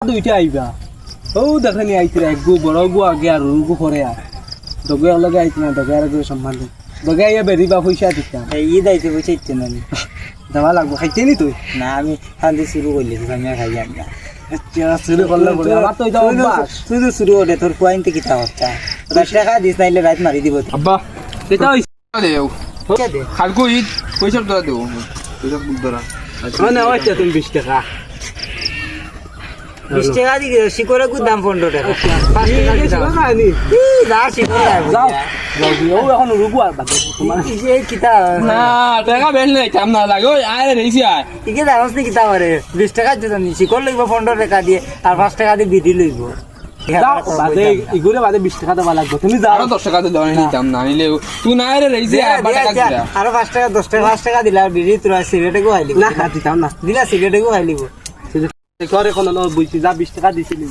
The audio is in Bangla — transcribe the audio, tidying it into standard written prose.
দুইটা আইবা ও দেখেনি আইতে একগু বড় গু আগে আর রুগু পরে আর দগে লগে আইতে না দগে আর সম্মান দে দগে আইয়া বেরিবা পয়সা দিতাম ই দাইতে বসে ইচ্ছে না দেওয়া লাগবো খাইতে নি তুই না আমি শান্তি শুরু করলি আমি আর খাই যাই না শুরু করলে বলে আমার তো এটা অভ্যাস তুই তো শুরু করে তোর পয়েন্টে কিতা হচ্ছে 10 টাকা দিস নাইলে রাত মারি দিব আব্বা এটা হইছে দেও দে খালকো ঈদ পয়সা তোরা দেও পয়সা তোরা মানে হইছে তুমি 20 টাকা 20 টাকা দিকে শিকড়ে কত দাম 15 টাকা 5 টাকা দিতাম খাইনি না শিকড়ে যাও ও এখন রুগু আর বাকি তোমার এই কিতা না টাকা বেল নাই কাম না লাগে ওই আরে রেইছি আয় ইকে দামস নি কিতা করে 20 টাকা দিতাম নি শিকড় লইব 15 টাকা দিয়ে আর 5 টাকা দিয়ে বিডি লইব যাও বাদে ইগুরে বাদে 20 টাকা দেওয়া লাগবে তুমি যাও আরো 10 টাকা দিলে নিতাম না নিলে তুই না আরে রেইছি আব্বা টাকা দিলা আরো 5 টাকা 10 টাকা 5 টাকা দিলা আর বিডি তোরা সিগারেটে গো আইলি না দিতাম না দিলা সিগারেটে গো আইলিব করে কোন বুঝছি যা 20 টাকা দিছিলি